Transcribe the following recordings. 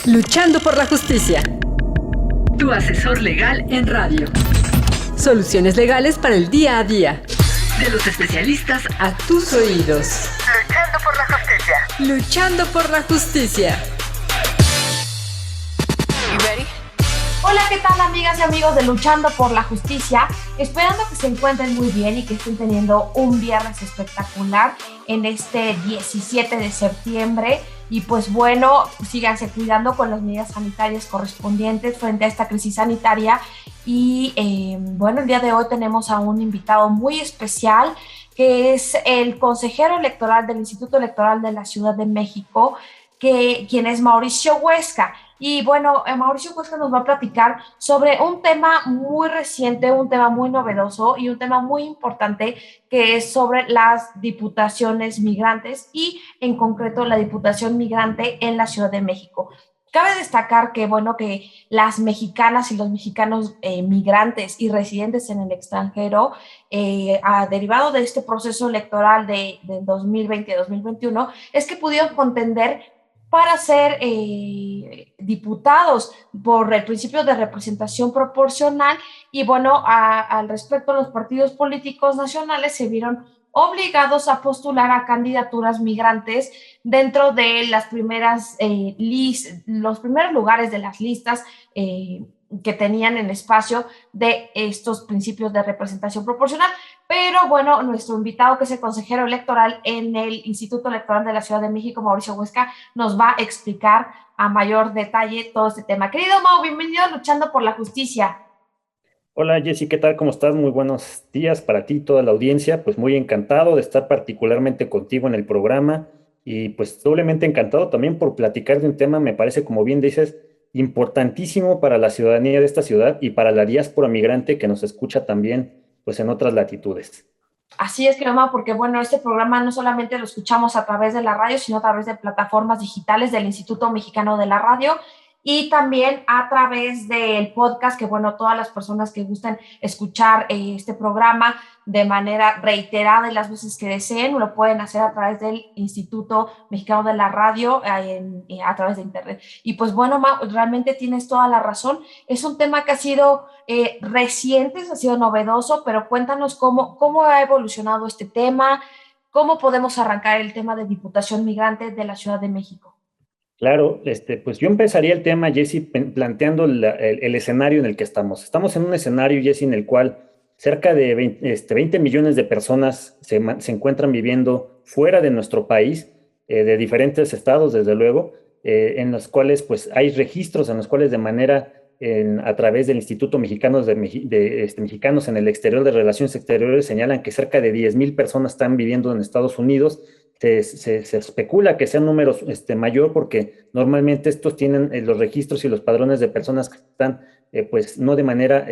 Luchando por la justicia. Tu asesor legal en radio. Soluciones legales para el día a día. De los especialistas a tus oídos. Luchando por la justicia. Luchando por la justicia. Hola, ¿qué tal, amigas y amigos de Luchando por la Justicia? Esperando que se encuentren muy bien y que estén teniendo un viernes espectacular en este 17 de septiembre. Y pues bueno, síganse cuidando con las medidas sanitarias correspondientes frente a esta crisis sanitaria. Y bueno, el día de hoy tenemos a un invitado muy especial, que es el consejero electoral del Instituto Electoral de la Ciudad de México, quien es Mauricio Huesca. Y bueno, Mauricio Huesca nos va a platicar sobre un tema muy reciente, un tema muy novedoso y un tema muy importante, que es sobre las diputaciones migrantes y en concreto la diputación migrante en la Ciudad de México. Cabe destacar que, bueno, que las mexicanas y los mexicanos migrantes y residentes en el extranjero, derivado de este proceso electoral de 2020-2021, es que pudieron contender para ser diputados por el principio de representación proporcional. Y bueno, al respecto, los partidos políticos nacionales se vieron obligados a postular a candidaturas migrantes dentro de las primeras los primeros lugares de las listas que tenían en espacio de estos principios de representación proporcional. Pero bueno, nuestro invitado, que es el consejero electoral en el Instituto Electoral de la Ciudad de México, Mauricio Huesca, nos va a explicar a mayor detalle todo este tema. Querido Mau, bienvenido a Luchando por la Justicia. Hola Jessy, ¿qué tal? ¿Cómo estás? Muy buenos días para ti y toda la audiencia. Pues muy encantado de estar particularmente contigo en el programa y pues doblemente encantado también por platicar de un tema, me parece, como bien dices, importantísimo para la ciudadanía de esta ciudad y para la diáspora migrante que nos escucha también pues en otras latitudes. Así es, querido Mau, porque bueno, este programa no solamente lo escuchamos a través de la radio, sino a través de plataformas digitales del Instituto Mexicano de la Radio, y también a través del podcast, que bueno, todas las personas que gusten escuchar este programa de manera reiterada y las veces que deseen, lo pueden hacer a través del Instituto Mexicano de la Radio, a través de internet. Y pues bueno, Mau, realmente tienes toda la razón. Es un tema que ha sido reciente, ha sido novedoso, pero cuéntanos cómo ha evolucionado este tema, cómo podemos arrancar el tema de diputación migrante de la Ciudad de México. Claro, pues yo empezaría el tema, Jessy, planteando el escenario en el que estamos. Estamos en un escenario, Jessy, en el cual cerca de 20 millones de personas se encuentran viviendo fuera de nuestro país, de diferentes estados, desde luego, en los cuales pues hay registros en los cuales de manera, a través del Instituto Mexicano Mexicanos en el Exterior de Relaciones Exteriores, señalan que cerca de 10,000 personas están viviendo en Estados Unidos. Se especula que sean números mayor, porque normalmente estos tienen los registros y los padrones de personas que están pues no de manera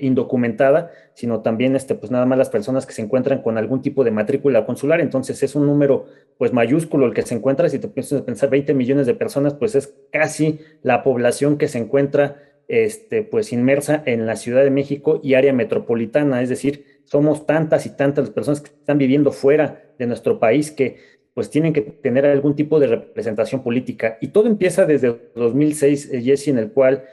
indocumentada, sino también pues nada más las personas que se encuentran con algún tipo de matrícula consular. Entonces es un número pues mayúsculo el que se encuentra. Si te piensas pensar 20 millones de personas, pues es casi la población que se encuentra pues inmersa en la Ciudad de México y área metropolitana. Es decir, somos tantas y tantas las personas que están viviendo fuera de nuestro país que pues tienen que tener algún tipo de representación política. Y todo empieza desde 2006, Jessy, en el cual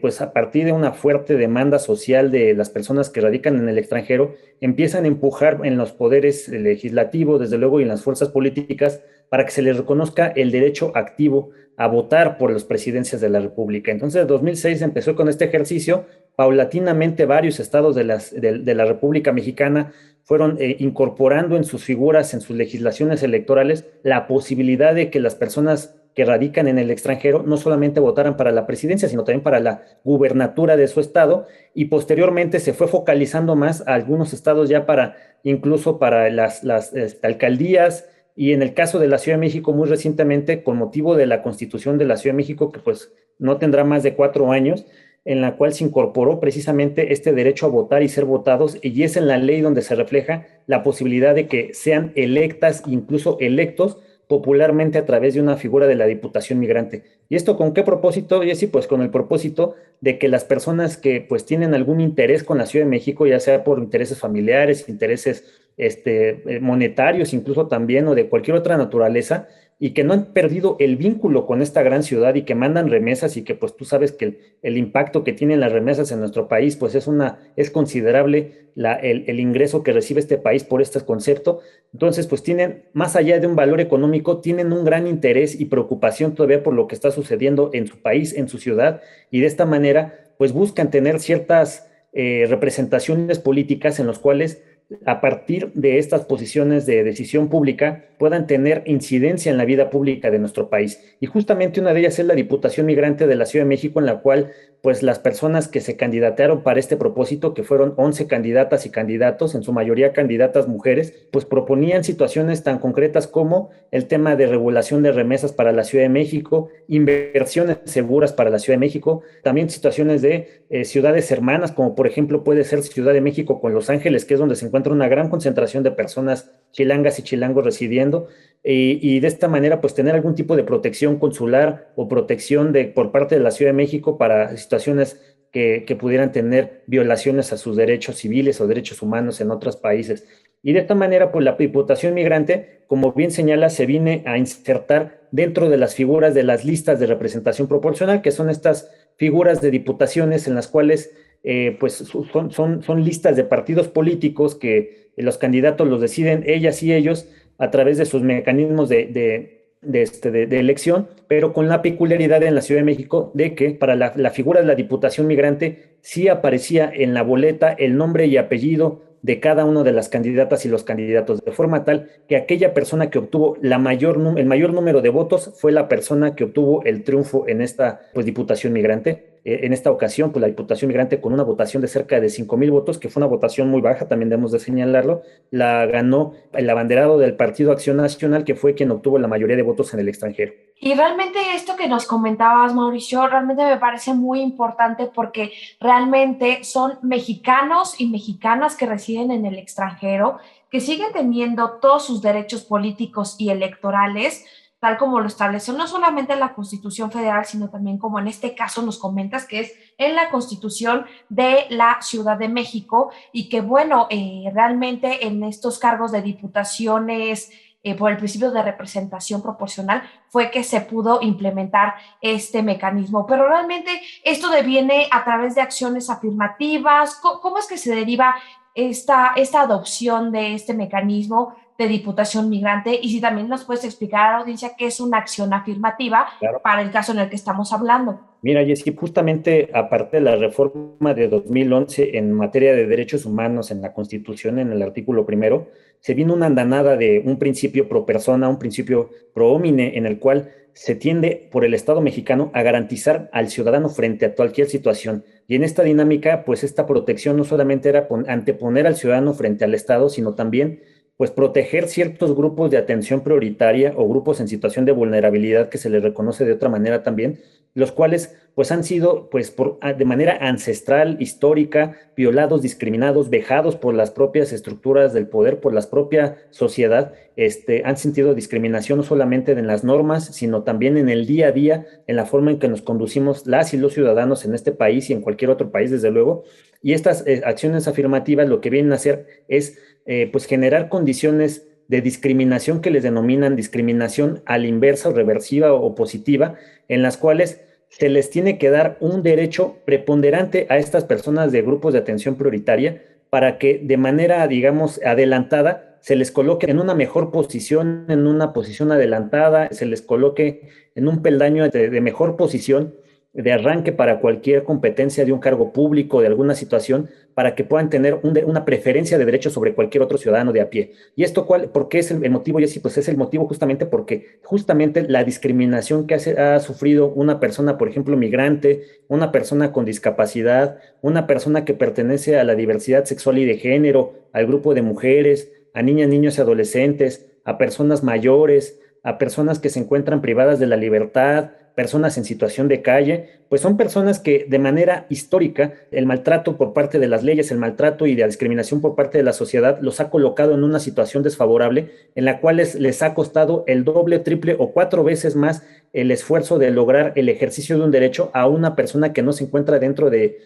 pues a partir de una fuerte demanda social de las personas que radican en el extranjero, empiezan a empujar en los poderes legislativos, desde luego, y en las fuerzas políticas, para que se les reconozca el derecho activo a votar por las presidencias de la República. Entonces, en 2006 empezó con este ejercicio. Paulatinamente varios estados de la República Mexicana fueron incorporando en sus figuras, en sus legislaciones electorales, la posibilidad de que las personas que radican en el extranjero no solamente votaran para la presidencia, sino también para la gubernatura de su estado, y posteriormente se fue focalizando más a algunos estados ya incluso para las alcaldías, y en el caso de la Ciudad de México, muy recientemente, con motivo de la Constitución de la Ciudad de México, que pues no tendrá más de 4 años, en la cual se incorporó precisamente este derecho a votar y ser votados, y es en la ley donde se refleja la posibilidad de que sean electas, incluso electos, popularmente a través de una figura de la Diputación Migrante. ¿Y esto con qué propósito, Jessy? Pues con el propósito de que las personas que pues tienen algún interés con la Ciudad de México, ya sea por intereses familiares, intereses monetarios incluso también, o de cualquier otra naturaleza, y que no han perdido el vínculo con esta gran ciudad y que mandan remesas y que pues tú sabes que el impacto que tienen las remesas en nuestro país pues es considerable el ingreso que recibe este país por este concepto. Entonces pues tienen, más allá de un valor económico, tienen un gran interés y preocupación todavía por lo que está sucediendo en su país, en su ciudad, y de esta manera pues buscan tener ciertas representaciones políticas en las cuales a partir de estas posiciones de decisión pública puedan tener incidencia en la vida pública de nuestro país. Y justamente una de ellas es la Diputación Migrante de la Ciudad de México, en la cual pues las personas que se candidatearon para este propósito, que fueron 11 candidatas y candidatos, en su mayoría candidatas mujeres, pues proponían situaciones tan concretas como el tema de regulación de remesas para la Ciudad de México, inversiones seguras para la Ciudad de México, también situaciones de ciudades hermanas, como por ejemplo puede ser Ciudad de México con Los Ángeles, que es donde se encuentra una gran concentración de personas chilangas y chilangos residiendo, y de esta manera pues tener algún tipo de protección consular o protección por parte de la Ciudad de México para situaciones que pudieran tener violaciones a sus derechos civiles o derechos humanos en otros países. Y de esta manera pues la Diputación Migrante, como bien señala, se viene a insertar dentro de las figuras de las listas de representación proporcional, que son estas figuras de diputaciones en las cuales pues son listas de partidos políticos que los candidatos los deciden ellas y ellos a través de sus mecanismos de elección, pero con la peculiaridad en la Ciudad de México de que para la figura de la Diputación Migrante sí aparecía en la boleta el nombre y apellido de cada una de las candidatas y los candidatos, de forma tal que aquella persona que obtuvo el mayor número de votos fue la persona que obtuvo el triunfo en esta pues, Diputación Migrante. En esta ocasión, pues la Diputación Migrante, con una votación de cerca de 5,000 votos, que fue una votación muy baja, también debemos de señalarlo, la ganó el abanderado del Partido Acción Nacional, que fue quien obtuvo la mayoría de votos en el extranjero. Y realmente esto que nos comentabas, Mauricio, realmente me parece muy importante porque realmente son mexicanos y mexicanas que residen en el extranjero, que siguen teniendo todos sus derechos políticos y electorales, tal como lo establece no solamente la Constitución Federal, sino también como en este caso nos comentas que es en la Constitución de la Ciudad de México, y que bueno, realmente en estos cargos de diputaciones, por el principio de representación proporcional, fue que se pudo implementar este mecanismo. Pero realmente esto deviene a través de acciones afirmativas. ¿Cómo es que se deriva esta adopción de este mecanismo de Diputación Migrante? Y si también nos puedes explicar a la audiencia qué es una acción afirmativa, claro, para el caso en el que estamos hablando. Mira, Jessy, justamente aparte de la reforma de 2011 en materia de derechos humanos en la Constitución, en el artículo 1, se vino una andanada de un principio pro persona, un principio pro homine, en el cual se tiende por el Estado mexicano a garantizar al ciudadano frente a cualquier situación. Y en esta dinámica, pues esta protección no solamente era anteponer al ciudadano frente al Estado, sino también pues proteger ciertos grupos de atención prioritaria o grupos en situación de vulnerabilidad que se les reconoce de otra manera también, los cuales pues han sido pues de manera ancestral, histórica, violados, discriminados, vejados por las propias estructuras del poder, por la propia sociedad, han sentido discriminación no solamente en las normas, sino también en el día a día, en la forma en que nos conducimos las y los ciudadanos en este país y en cualquier otro país, desde luego. Y estas acciones afirmativas lo que vienen a hacer es pues generar condiciones de discriminación que les denominan discriminación a la inversa, o reversiva o positiva, en las cuales se les tiene que dar un derecho preponderante a estas personas de grupos de atención prioritaria para que de manera, digamos, adelantada se les coloque en una mejor posición, en una posición adelantada, se les coloque en un peldaño de mejor posición de arranque para cualquier competencia de un cargo público, de alguna situación, para que puedan tener una preferencia de derecho sobre cualquier otro ciudadano de a pie. ¿Y esto por qué es el motivo, Jessy? Pues es el motivo justamente porque justamente la discriminación que ha sufrido una persona, por ejemplo, migrante, una persona con discapacidad, una persona que pertenece a la diversidad sexual y de género, al grupo de mujeres, a niñas, niños y adolescentes, a personas mayores, a personas que se encuentran privadas de la libertad, personas en situación de calle, pues son personas que de manera histórica el maltrato por parte de las leyes, el maltrato y la discriminación por parte de la sociedad los ha colocado en una situación desfavorable en la cual les ha costado el doble, triple o 4 veces más el esfuerzo de lograr el ejercicio de un derecho a una persona que no se encuentra dentro de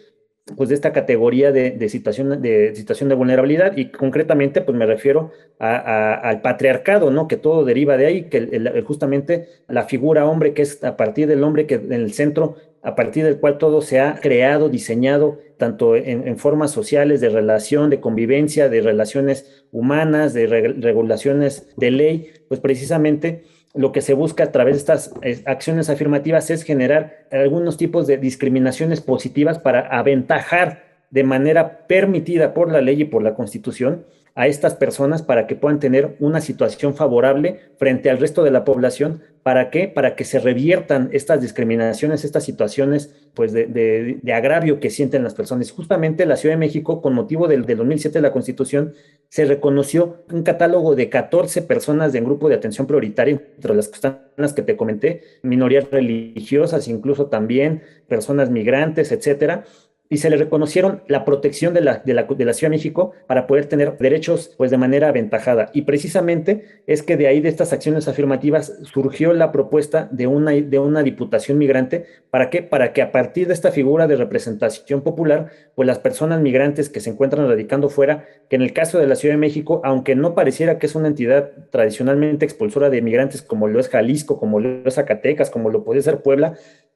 pues de esta categoría de situación de vulnerabilidad, y concretamente pues me refiero al patriarcado, ¿no? Que todo deriva de ahí, que justamente la figura hombre, que es a partir del hombre que en el centro, a partir del cual todo se ha creado, diseñado, tanto en formas sociales, de relación, de convivencia, de relaciones humanas, de regulaciones de ley, pues precisamente lo que se busca a través de estas acciones afirmativas es generar algunos tipos de discriminaciones positivas para aventajar de manera permitida por la ley y por la Constitución a estas personas para que puedan tener una situación favorable frente al resto de la población. ¿Para qué? Para que se reviertan estas discriminaciones, estas situaciones pues de agravio que sienten las personas. Justamente la Ciudad de México, con motivo del 2007 de la Constitución, se reconoció un catálogo de 14 personas de un grupo de atención prioritaria, entre las que están las que te comenté, minorías religiosas, incluso también personas migrantes, etcétera, y se le reconocieron la protección de la Ciudad de México para poder tener derechos pues de manera aventajada. Y precisamente es que de ahí, de estas acciones afirmativas, surgió la propuesta de una diputación migrante. ¿Para qué? Para que a partir de esta figura de representación popular, pues las personas migrantes que se encuentran radicando fuera, que en el caso de la Ciudad de México, aunque no pareciera que es una entidad tradicionalmente expulsora de migrantes como lo es Jalisco, como lo es Zacatecas, como lo puede ser Puebla,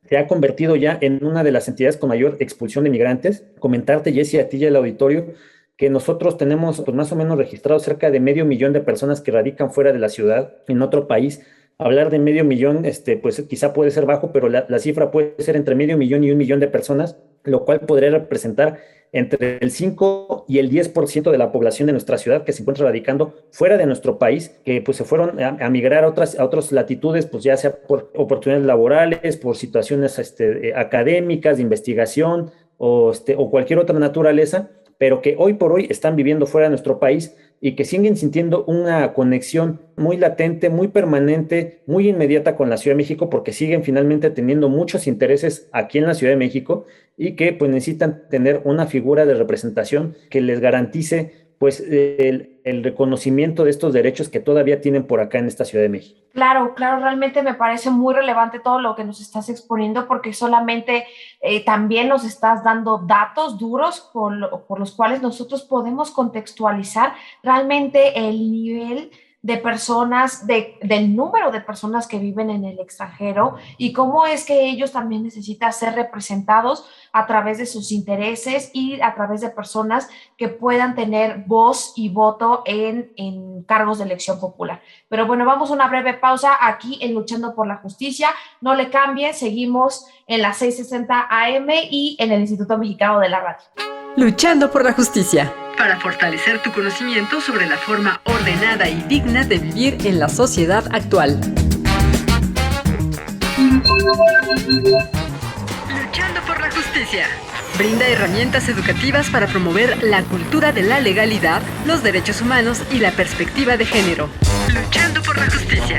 se ha convertido ya en una de las entidades con mayor expulsión de migrantes. Comentarte, Jessy, a ti y al auditorio, que nosotros tenemos pues, más o menos registrados cerca de 500,000 de personas que radican fuera de la ciudad, en otro país. Hablar de 500,000, pues quizá puede ser bajo, pero la cifra puede ser entre 500,000 y 1,000,000 de personas, lo cual podría representar entre el 5 y el 10% de la población de nuestra ciudad que se encuentra radicando fuera de nuestro país, que pues se fueron a migrar a otras latitudes, pues ya sea por oportunidades laborales, por situaciones académicas, de investigación o cualquier otra naturaleza, pero que hoy por hoy están viviendo fuera de nuestro país y que siguen sintiendo una conexión muy latente, muy permanente, muy inmediata con la Ciudad de México, porque siguen finalmente teniendo muchos intereses aquí en la Ciudad de México y que pues necesitan tener una figura de representación que les garantice pues el reconocimiento de estos derechos que todavía tienen por acá en esta Ciudad de México. Claro, realmente me parece muy relevante todo lo que nos estás exponiendo, porque solamente también nos estás dando datos duros por los cuales nosotros podemos contextualizar realmente el nivel de personas, del número de personas que viven en el extranjero y cómo es que ellos también necesitan ser representados a través de sus intereses y a través de personas que puedan tener voz y voto en cargos de elección popular. Pero bueno, vamos a una breve pausa aquí en Luchando por la Justicia. No le cambien, seguimos en las 6:60 AM y en el Instituto Mexicano de la Radio. Luchando por la Justicia, para fortalecer tu conocimiento sobre la forma ordenada y digna de vivir en la sociedad actual. Luchando por la Justicia. Brinda herramientas educativas para promover la cultura de la legalidad, los derechos humanos y la perspectiva de género. Luchando por la Justicia.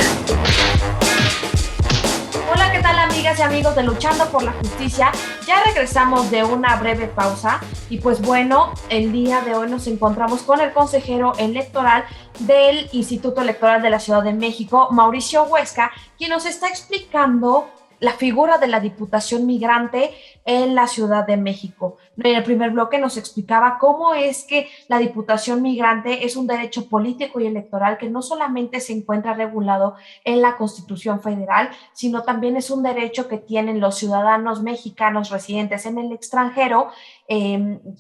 Hola, ¿qué tal, amigas y amigos de Luchando por la Justicia? Ya regresamos de una breve pausa y pues bueno, el día de hoy nos encontramos con el consejero electoral del Instituto Electoral de la Ciudad de México, Mauricio Huesca, quien nos está explicando la figura de la Diputación Migrante en la Ciudad de México. En el primer bloque nos explicaba cómo es que la Diputación Migrante es un derecho político y electoral que no solamente se encuentra regulado en la Constitución Federal, sino también es un derecho que tienen los ciudadanos mexicanos residentes en el extranjero,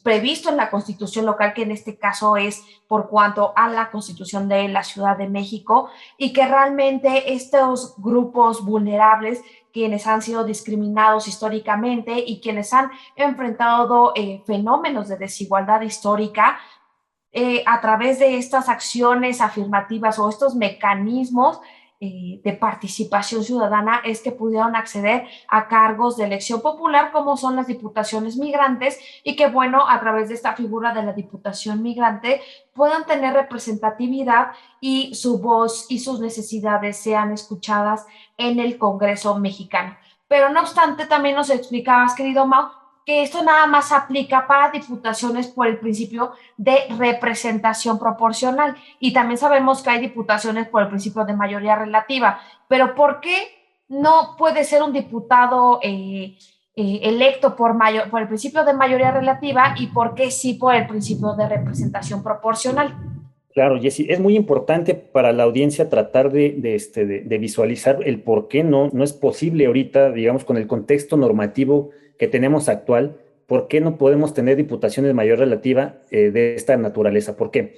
previsto en la Constitución local, que en este caso es por cuanto a la Constitución de la Ciudad de México, y que realmente estos grupos vulnerables, quienes han sido discriminados históricamente y quienes han enfrentado fenómenos de desigualdad histórica, a través de estas acciones afirmativas o estos mecanismos de participación ciudadana, es que pudieron acceder a cargos de elección popular como son las diputaciones migrantes, y que bueno, a través de esta figura de la Diputación Migrante puedan tener representatividad y su voz y sus necesidades sean escuchadas en el Congreso mexicano. Pero no obstante, también nos explicabas, querido Mau, que esto nada más aplica para diputaciones por el principio de representación proporcional, y también sabemos que hay diputaciones por el principio de mayoría relativa, pero ¿por qué no puede ser un diputado electo por el principio de mayoría relativa y por qué sí por el principio de representación proporcional. Claro, Jessy, es muy importante para la audiencia tratar de visualizar el por qué no es posible ahorita, digamos, con el contexto normativo que tenemos actual, por qué no podemos tener diputaciones de mayoría relativa de esta naturaleza. ¿Por qué?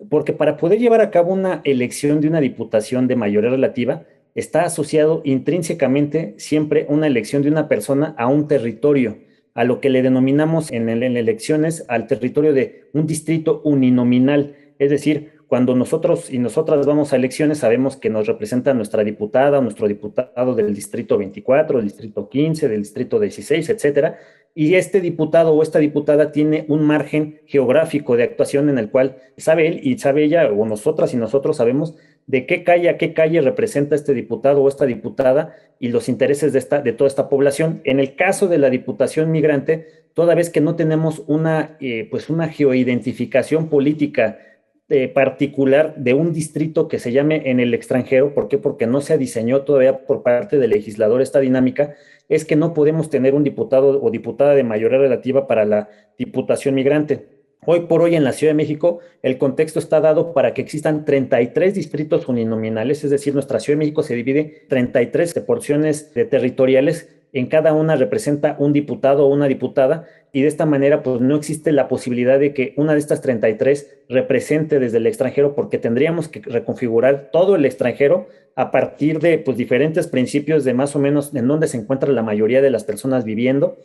Porque para poder llevar a cabo una elección de una diputación de mayoría relativa, está asociado intrínsecamente siempre una elección de una persona a un territorio, a lo que le denominamos en elecciones al territorio de un distrito uninominal. Es decir, cuando nosotros y nosotras vamos a elecciones, sabemos que nos representa nuestra diputada o nuestro diputado del distrito 24, del distrito 15, del distrito 16, etcétera, y este diputado o esta diputada tiene un margen geográfico de actuación en el cual sabe él y sabe ella, o nosotras y nosotros sabemos de qué calle a qué calle representa este diputado o esta diputada y los intereses de toda esta población. En el caso de la diputación migrante, toda vez que no tenemos una geoidentificación política particular de un distrito que se llame en el extranjero. ¿Por qué? Porque no se diseñó todavía por parte del legislador esta dinámica, es que no podemos tener un diputado o diputada de mayoría relativa para la diputación migrante. Hoy por hoy en la Ciudad de México el contexto está dado para que existan 33 distritos uninominales, es decir, nuestra Ciudad de México se divide en 33 porciones territoriales, en cada una representa un diputado o una diputada, y de esta manera pues no existe la posibilidad de que una de estas 33 represente desde el extranjero, porque tendríamos que reconfigurar todo el extranjero a partir de pues diferentes principios de más o menos en donde se encuentra la mayoría de las personas viviendo,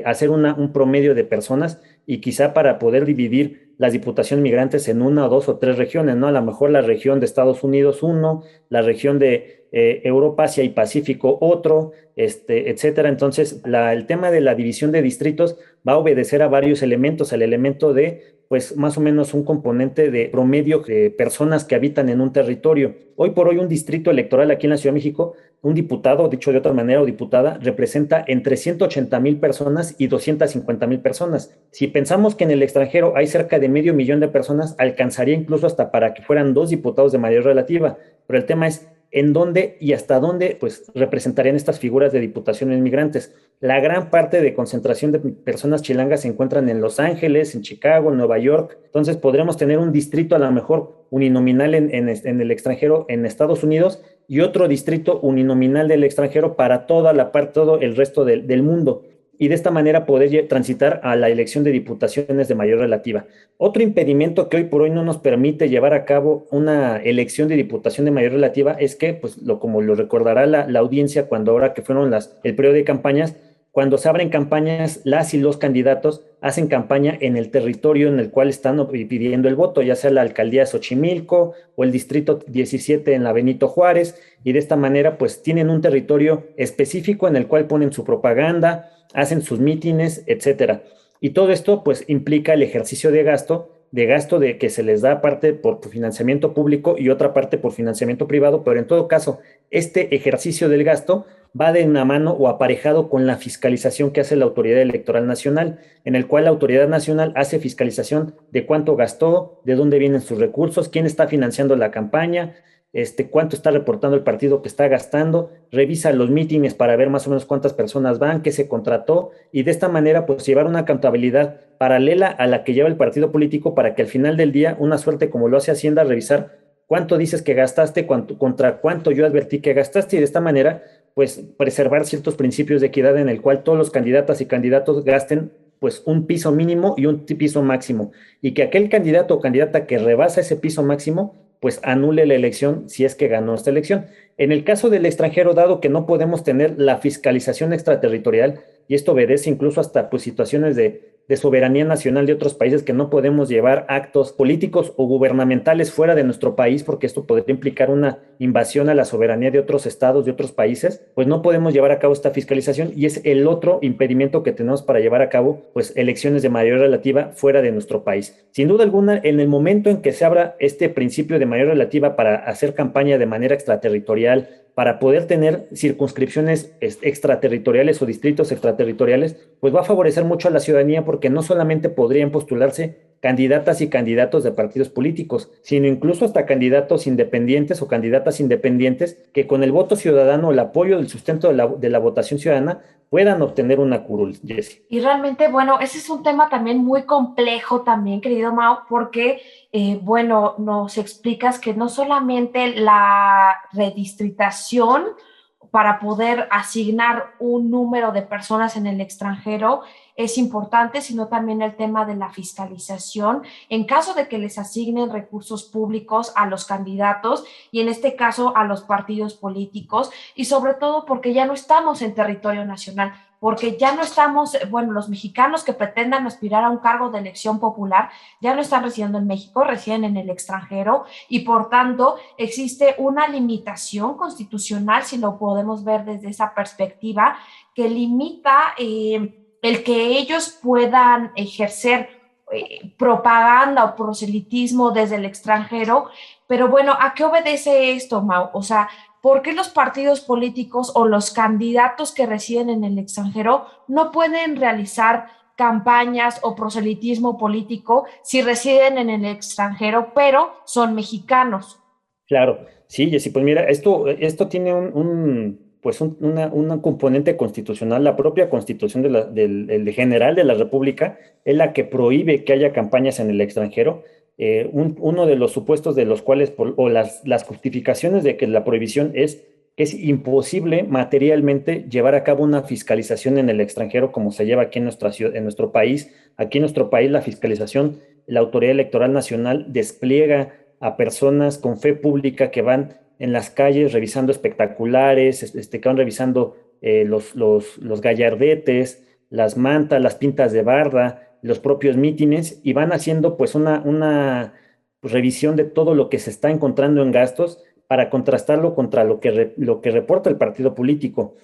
hacer un promedio de personas, y quizá para poder dividir las diputaciones migrantes en una o dos o tres regiones, ¿no? A lo mejor la región de Estados Unidos uno, la región de Europa, Asia y Pacífico otro, etcétera. Entonces, el tema de la división de distritos va a obedecer a varios elementos, el elemento de, pues, más o menos un componente de promedio de personas que habitan en un territorio. Hoy por hoy un distrito electoral aquí en la Ciudad de México, un diputado, dicho de otra manera, o diputada, representa entre 180,000 personas y 250,000 personas. Si pensamos que en el extranjero hay cerca de 500,000 de personas, alcanzaría incluso hasta para que fueran 2 diputados de mayoría relativa. Pero el tema es en dónde y hasta dónde pues representarían estas figuras de diputaciones migrantes. La gran parte de concentración de personas chilangas se encuentran en Los Ángeles, en Chicago, en Nueva York. Entonces podremos tener un distrito a lo mejor uninominal en el extranjero en Estados Unidos y otro distrito uninominal del extranjero para toda la parte, todo el resto del mundo. Y de esta manera poder transitar a la elección de diputaciones de mayoría relativa. Otro impedimento que hoy por hoy no nos permite llevar a cabo una elección de diputación de mayoría relativa es que, pues, como lo recordará la audiencia cuando ahora que fueron el periodo de campañas, cuando se abren campañas, las y los candidatos hacen campaña en el territorio en el cual están pidiendo el voto, ya sea la alcaldía de Xochimilco o el distrito 17 en la Benito Juárez, y de esta manera pues tienen un territorio específico en el cual ponen su propaganda, hacen sus mítines, etcétera. Y todo esto pues implica el ejercicio de gasto de que se les da parte por financiamiento público y otra parte por financiamiento privado, pero en todo caso, este ejercicio del gasto va de una mano o aparejado con la fiscalización que hace la Autoridad Electoral Nacional, en el cual la Autoridad Nacional hace fiscalización de cuánto gastó, de dónde vienen sus recursos, quién está financiando la campaña, cuánto está reportando el partido que está gastando, revisa los mítines para ver más o menos cuántas personas van, qué se contrató, y de esta manera pues llevar una contabilidad paralela a la que lleva el partido político para que al final del día, una suerte como lo hace Hacienda, revisar cuánto dices que gastaste, contra cuánto yo advertí que gastaste, y de esta manera pues preservar ciertos principios de equidad en el cual todos los candidatas y candidatos gasten pues un piso mínimo y un piso máximo, y que aquel candidato o candidata que rebasa ese piso máximo pues anule la elección si es que ganó esta elección. En el caso del extranjero, dado que no podemos tener la fiscalización extraterritorial, y esto obedece incluso hasta pues situaciones de soberanía nacional de otros países, que no podemos llevar actos políticos o gubernamentales fuera de nuestro país, porque esto podría implicar una invasión a la soberanía de otros estados, de otros países, pues no podemos llevar a cabo esta fiscalización, y es el otro impedimento que tenemos para llevar a cabo pues elecciones de mayoría relativa fuera de nuestro país. Sin duda alguna, en el momento en que se abra este principio de mayoría relativa para hacer campaña de manera extraterritorial, para poder tener circunscripciones extraterritoriales o distritos extraterritoriales, pues va a favorecer mucho a la ciudadanía, porque no solamente podrían postularse candidatas y candidatos de partidos políticos, sino incluso hasta candidatos independientes o candidatas independientes que con el voto ciudadano, el apoyo del sustento de la votación ciudadana, puedan obtener una curul, Jessy. Y realmente, bueno, ese es un tema también muy complejo también, querido Mao, porque, bueno, nos explicas que no solamente la redistritación para poder asignar un número de personas en el extranjero es importante, sino también el tema de la fiscalización en caso de que les asignen recursos públicos a los candidatos y en este caso a los partidos políticos, y sobre todo porque ya no estamos en territorio nacional, porque ya no estamos, bueno, los mexicanos que pretendan aspirar a un cargo de elección popular ya no están residiendo en México, residen en el extranjero, y por tanto existe una limitación constitucional, si lo podemos ver desde esa perspectiva, que limita el que ellos puedan ejercer propaganda o proselitismo desde el extranjero. Pero bueno, ¿a qué obedece esto, Mau? O sea, ¿por qué los partidos políticos o los candidatos que residen en el extranjero no pueden realizar campañas o proselitismo político si residen en el extranjero, pero son mexicanos? Claro, sí, Jessy, pues mira, esto tiene una componente constitucional. La propia Constitución del General de la República es la que prohíbe que haya campañas en el extranjero. Uno de los supuestos de los cuales, las justificaciones de que la prohibición es que es imposible materialmente llevar a cabo una fiscalización en el extranjero como se lleva aquí en nuestro país. Aquí en nuestro país la fiscalización, la Autoridad Electoral Nacional despliega a personas con fe pública que van en las calles revisando espectaculares, que van revisando los gallardetes, las mantas, las pintas de barda, los propios mítines, y van haciendo pues una revisión de todo lo que se está encontrando en gastos para contrastarlo contra lo que reporta el partido político.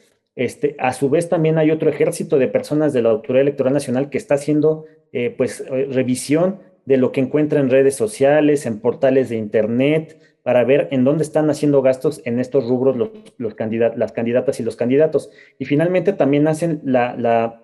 A su vez también hay otro ejército de personas de la Autoridad Electoral Nacional que está haciendo revisión de lo que encuentra en redes sociales, en portales de internet, para ver en dónde están haciendo gastos en estos rubros las candidatas y los candidatos. Y finalmente también hacen la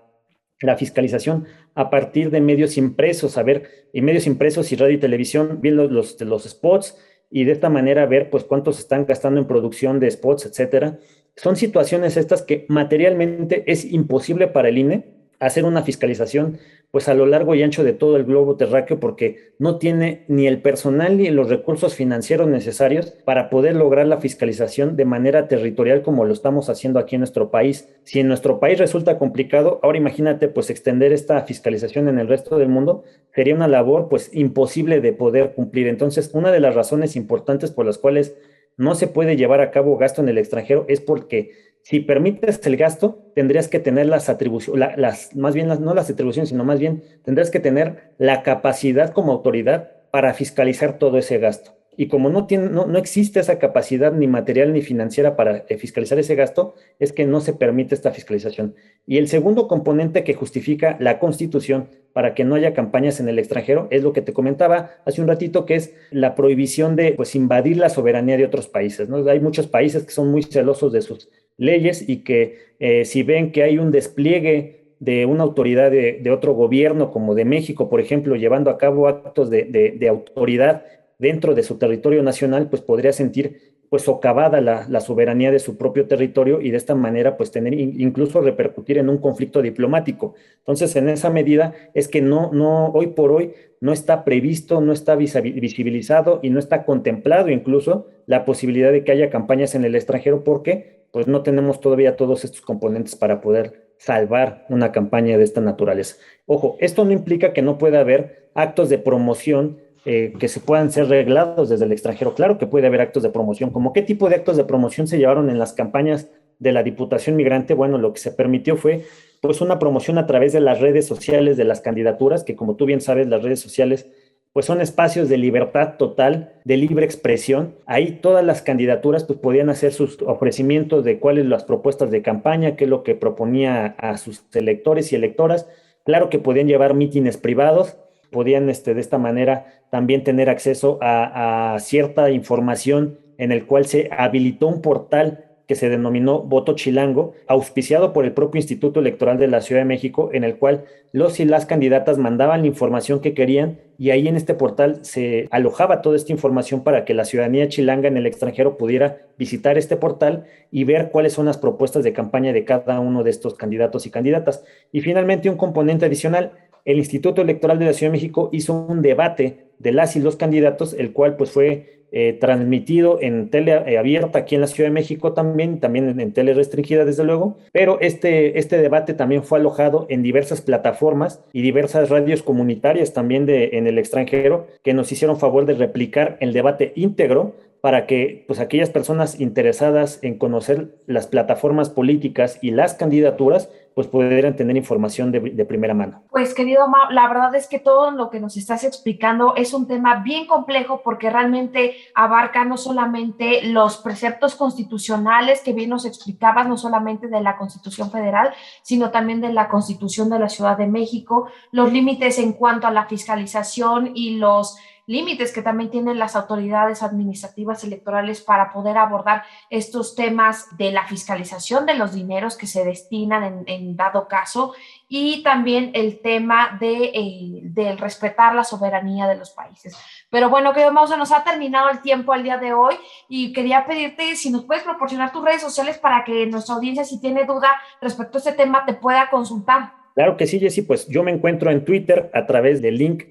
fiscalización a partir de medios impresos, en medios impresos y radio y televisión, bien los spots, y de esta manera ver pues cuántos están gastando en producción de spots, etcétera. Son situaciones estas que materialmente es imposible para el INE hacer una fiscalización pues a lo largo y ancho de todo el globo terráqueo, porque no tiene ni el personal ni los recursos financieros necesarios para poder lograr la fiscalización de manera territorial como lo estamos haciendo aquí en nuestro país. Si en nuestro país resulta complicado, ahora imagínate pues extender esta fiscalización en el resto del mundo, sería una labor pues imposible de poder cumplir. Entonces, una de las razones importantes por las cuales no se puede llevar a cabo gasto en el extranjero es porque si permites el gasto, tendrías que tener las atribuciones, no las atribuciones, sino más bien tendrías que tener la capacidad como autoridad para fiscalizar todo ese gasto. Y como no existe esa capacidad ni material ni financiera para fiscalizar ese gasto, es que no se permite esta fiscalización. Y el segundo componente que justifica la Constitución para que no haya campañas en el extranjero es lo que te comentaba hace un ratito, que es la prohibición de pues, invadir la soberanía de otros países, ¿no? Hay muchos países que son muy celosos de sus leyes y que si ven que hay un despliegue de una autoridad de otro gobierno, como de México, por ejemplo, llevando a cabo actos de autoridad dentro de su territorio nacional, pues podría sentir pues socavada la soberanía de su propio territorio y de esta manera pues tener incluso repercutir en un conflicto diplomático. Entonces, en esa medida es que hoy por hoy no está previsto, no está visibilizado y no está contemplado incluso la posibilidad de que haya campañas en el extranjero porque pues no tenemos todavía todos estos componentes para poder salvar una campaña de esta naturaleza. Ojo, esto no implica que no pueda haber actos de promoción que se puedan ser reglados desde el extranjero. Claro que puede haber actos de promoción. ¿Cómo qué tipo de actos de promoción se llevaron en las campañas de la Diputación Migrante? Bueno, lo que se permitió fue pues una promoción a través de las redes sociales de las candidaturas, que como tú bien sabes, las redes sociales pues son espacios de libertad total, de libre expresión. Ahí todas las candidaturas pues podían hacer sus ofrecimientos de cuáles las propuestas de campaña, qué es lo que proponía a sus electores y electoras. Claro que podían llevar mítines privados, podían de esta manera también tener acceso a cierta información en el cual se habilitó un portal que se denominó Voto Chilango, auspiciado por el propio Instituto Electoral de la Ciudad de México, en el cual los y las candidatas mandaban la información que querían y ahí en este portal se alojaba toda esta información para que la ciudadanía chilanga en el extranjero pudiera visitar este portal y ver cuáles son las propuestas de campaña de cada uno de estos candidatos y candidatas. Y finalmente, un componente adicional, el Instituto Electoral de la Ciudad de México hizo un debate de las y los candidatos, el cual pues fue transmitido en tele abierta aquí en la Ciudad de México también en tele restringida desde luego, pero este debate también fue alojado en diversas plataformas y diversas radios comunitarias también en el extranjero que nos hicieron favor de replicar el debate íntegro para que pues aquellas personas interesadas en conocer las plataformas políticas y las candidaturas pues pudieran tener información de primera mano. Pues querido Mau, la verdad es que todo lo que nos estás explicando es un tema bien complejo porque realmente abarca no solamente los preceptos constitucionales que bien nos explicabas, no solamente de la Constitución Federal, sino también de la Constitución de la Ciudad de México, los límites en cuanto a la fiscalización y los límites que también tienen las autoridades administrativas electorales para poder abordar estos temas de la fiscalización de los dineros que se destinan en dado caso y también el tema de respetar la soberanía de los países. Pero bueno, querido Mau, se nos ha terminado el tiempo al día de hoy y quería pedirte si nos puedes proporcionar tus redes sociales para que nuestra audiencia, si tiene duda respecto a este tema, te pueda consultar. Claro que sí, Jessy, pues yo me encuentro en Twitter a través del link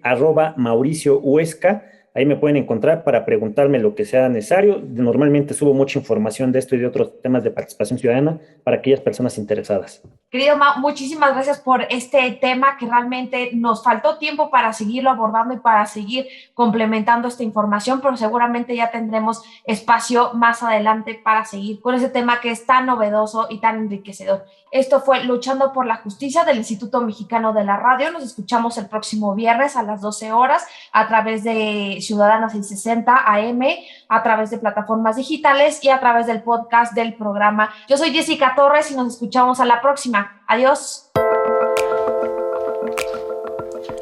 @MauricioUesca. Ahí me pueden encontrar para preguntarme lo que sea necesario. Normalmente subo mucha información de esto y de otros temas de participación ciudadana para aquellas personas interesadas. Querido Mau, muchísimas gracias por este tema que realmente nos faltó tiempo para seguirlo abordando y para seguir complementando esta información, pero seguramente ya tendremos espacio más adelante para seguir con ese tema que es tan novedoso y tan enriquecedor. Esto fue Luchando por la Justicia del Instituto Mexicano de la Radio. Nos escuchamos el próximo viernes a las 12 horas a través de Ciudadana 660 AM, a través de plataformas digitales y a través del podcast del programa. Yo soy Jessica Torres y nos escuchamos a la próxima. Adiós.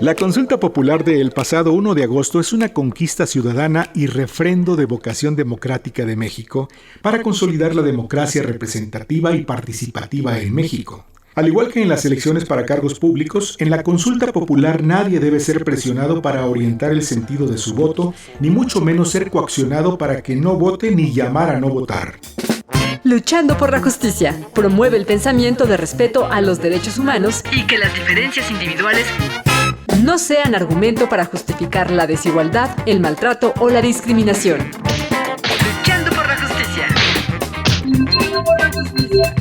La consulta popular del pasado 1 de agosto es una conquista ciudadana y refrendo de vocación democrática de México para consolidar la democracia representativa y participativa en México. Al igual que en las elecciones para cargos públicos, en la consulta popular nadie debe ser presionado para orientar el sentido de su voto, ni mucho menos ser coaccionado para que no vote ni llamar a no votar. Luchando por la justicia, promueve el pensamiento de respeto a los derechos humanos y que las diferencias individuales no sean argumento para justificar la desigualdad, el maltrato o la discriminación. Luchando por la justicia. Luchando por la justicia.